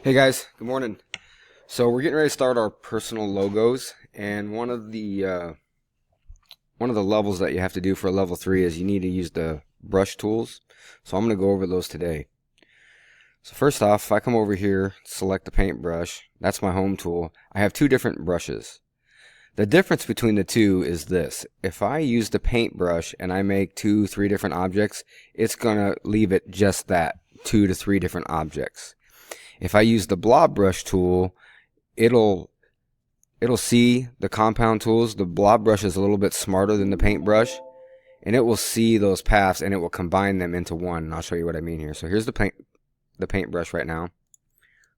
Hey guys, good morning. So we're getting ready to start our personal logos, and one of the levels that you have to do for level 3 is you need to use the brush tools. So I'm going to go over those today. So first off, if I come over here, select the paintbrush, that's my home tool. I have two different brushes. The difference between the two is this: if I use the paintbrush and I make 2-3 different objects, it's going to leave it just that, 2 to 3 different objects. If I use the blob brush tool, it'll see the compound tools. The blob brush is a little bit smarter than the paintbrush, and it will see those paths and it will combine them into one. And I'll show you what I mean here. So here's the paintbrush right now.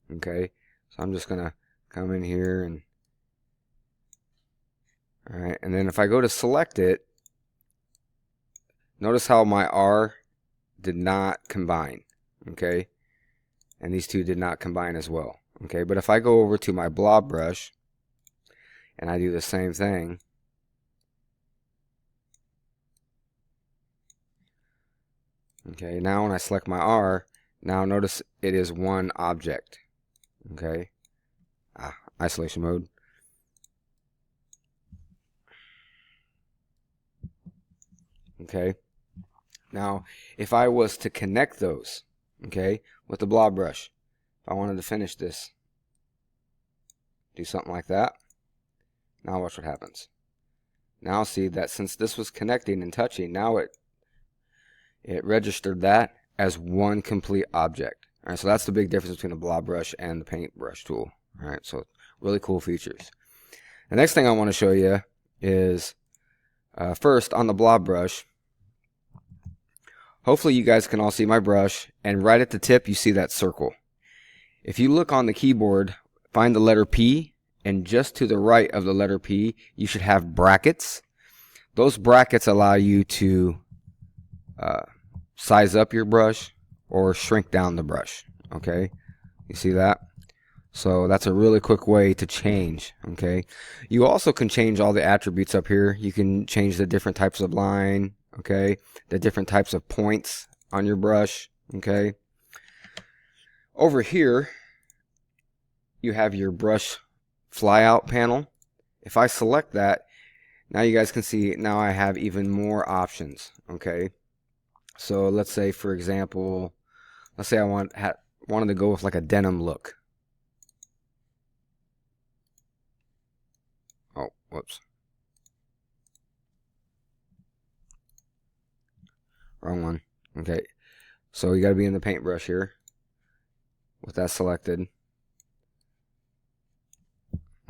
Okay, so I'm just gonna come in here and all right, and then if I go to select it, notice how my R did not combine. Okay, and these two did not combine as well. Okay, but if I go over to my blob brush and I do the same thing, okay, now when I select my R, now notice it is one object. Okay, isolation mode. Okay, now if I was to connect those, okay, with the blob brush, if I wanted to finish this, do something like that. Now watch what happens. Now see that since this was connecting and touching, now it registered that as one complete object. All right, so that's the big difference between the blob brush and the paintbrush tool. All right, so really cool features. The next thing I want to show you is first on the blob brush. Hopefully you guys can all see my brush, and right at the tip you see that circle. If you look on the keyboard, find the letter P, and just to the right of the letter P you should have brackets. Those brackets allow you to size up your brush or shrink down the brush. Okay, you see that? So that's a really quick way to change. Okay, you also can change all the attributes up here. You can change the different types of line, okay, the different types of points on your brush. Okay, over here you have your brush flyout panel. If I select that, now you guys can see now I have even more options. Okay, so let's say, for example, let's say I wanted to go with like a denim look. Oh, whoops. Wrong one. Okay, so you got to be in the paintbrush here with that selected.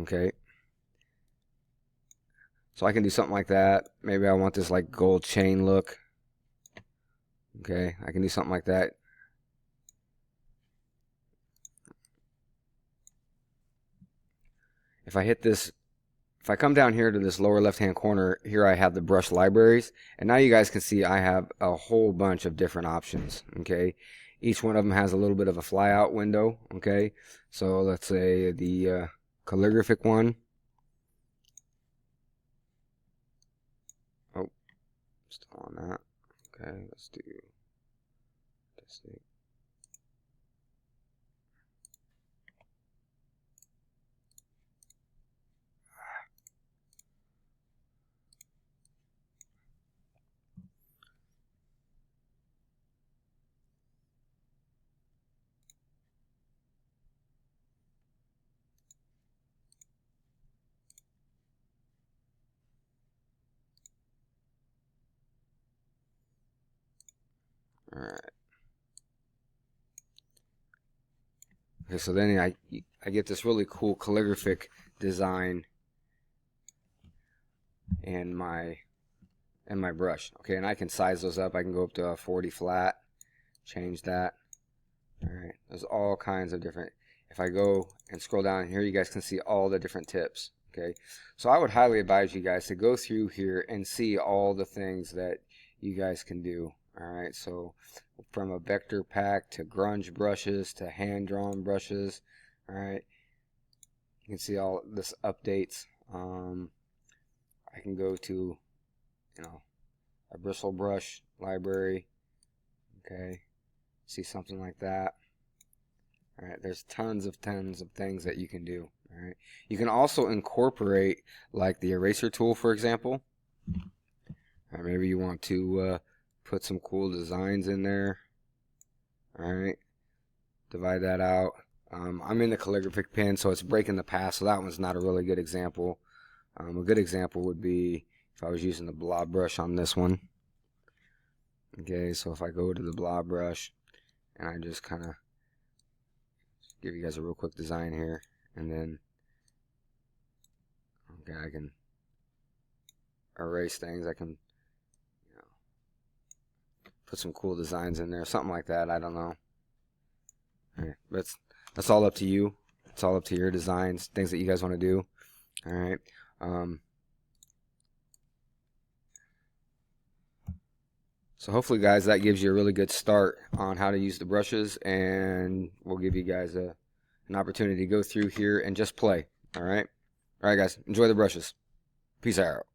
Okay, so I can do something like that. Maybe I want this like gold chain look. Okay, I can do something like that. If I hit this, if I come down here to this lower left hand corner, here I have the brush libraries, and now you guys can see I have a whole bunch of different options. Okay, each one of them has a little bit of a flyout window. Okay, so let's say the calligraphic one. Oh, still on that. Okay, let's do this thing. All right. Okay, so then I get this really cool calligraphic design in my brush. Okay, and I can size those up. I can go up to a 40 flat, change that. All right, there's all kinds of different. If I go and scroll down here, you guys can see all the different tips. Okay, so I would highly advise you guys to go through here and see all the things that you guys can do. All right, so from a vector pack to grunge brushes to hand-drawn brushes. All right, you can see all this updates. I can go to, a bristle brush library. Okay, see something like that. All right, there's tons of things that you can do. All right, you can also incorporate like the eraser tool, for example. All right, maybe you want to put some cool designs in there. All right, divide that out. I'm in the calligraphic pen, so it's breaking the path, so that one's not a really good example. A good example would be if I was using the blob brush on this one. Okay, so if I go to the blob brush and I just kind of give you guys a real quick design here, and then okay, I can erase things. I can, you know, put some cool designs in there, something like that. I don't know. All right, that's all up to you. It's all up to your designs, things that you guys want to do. All right. So hopefully, guys, that gives you a really good start on how to use the brushes, and we'll give you guys an opportunity to go through here and just play. All right, guys, enjoy the brushes. Peace out.